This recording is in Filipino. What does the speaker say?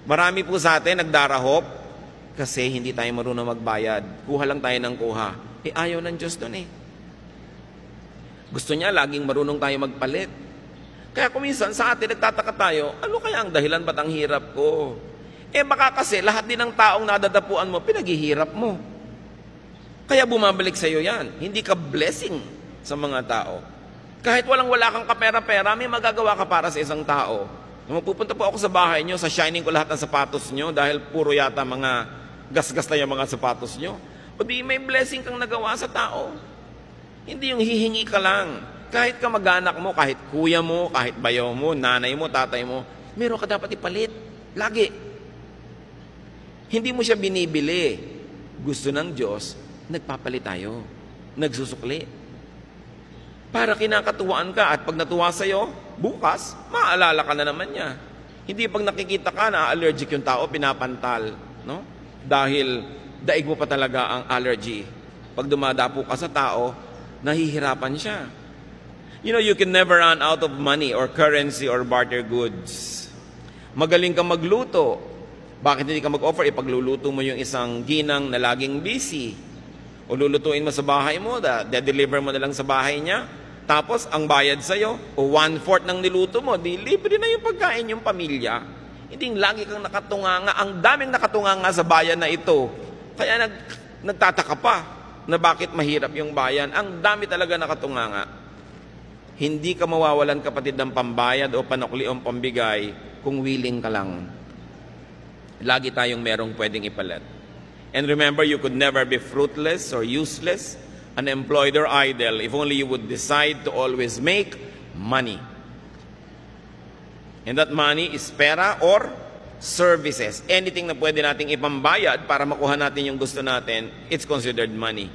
Marami po sa atin nagdarahop kasi hindi tayo marunong magbayad. Kuha lang tayo ng kuha. Ayaw ng Diyos doon eh. Gusto niya laging marunong tayo magpalit. Kaya kuminsan sa atin nagtataka tayo, ano kaya ang dahilan ba't ang hirap ko? Baka kasi lahat din ng taong nadadapuan mo, pinaghihirap mo. Kaya bumabalik sa iyo yan. Hindi ka blessing sa mga tao. Kahit wala kang kapera-pera, may magagawa ka para sa isang tao. Nung pupunta po ako sa bahay nyo, sa shining ko lahat ng sapatos nyo dahil puro yata mga gasgas na yung mga sapatos nyo. O di may blessing kang nagawa sa tao. Hindi yung hihingi ka lang. Kahit kamag-anak mo, kahit kuya mo, kahit bayaw mo, nanay mo, tatay mo, meron ka dapat ipalit. Lagi. Hindi mo siya binibili. Gusto ng Diyos, nagpapalit tayo. Nagsusukli. Para kinakatuwaan ka at pag natuwa sa'yo, bukas, maaalala ka na naman niya. Hindi pag nakikita ka na allergic yung tao, pinapantal. No? Dahil daig mo pa talaga ang allergy. Pag dumadapo ka sa tao, nahihirapan siya. You know, you can never run out of money or currency or barter goods. Magaling ka magluto. Bakit hindi ka mag-offer? Ipagluluto mo yung isang ginang na laging busy. O lulutuin mo sa bahay mo, de-deliver mo na lang sa bahay niya. Tapos, ang bayad sa'yo, o 1/4 ng niluto mo, di libre na yung pagkain yung pamilya. Hindi lagi kang nakatunganga. Ang daming nakatunganga sa bayan na ito. Kaya nagtataka pa na bakit mahirap yung bayan. Ang dami talaga nakatunganga. Hindi ka mawawalan, kapatid, ng pambayad o panukli o pambigay kung willing ka lang. Lagi tayong merong pwedeng ipalit. And remember, you could never be fruitless or useless, unemployed or idle if only you would decide to always make money. And that money is pera or services. Anything na pwede nating ipambayad para makuha natin yung gusto natin, it's considered money.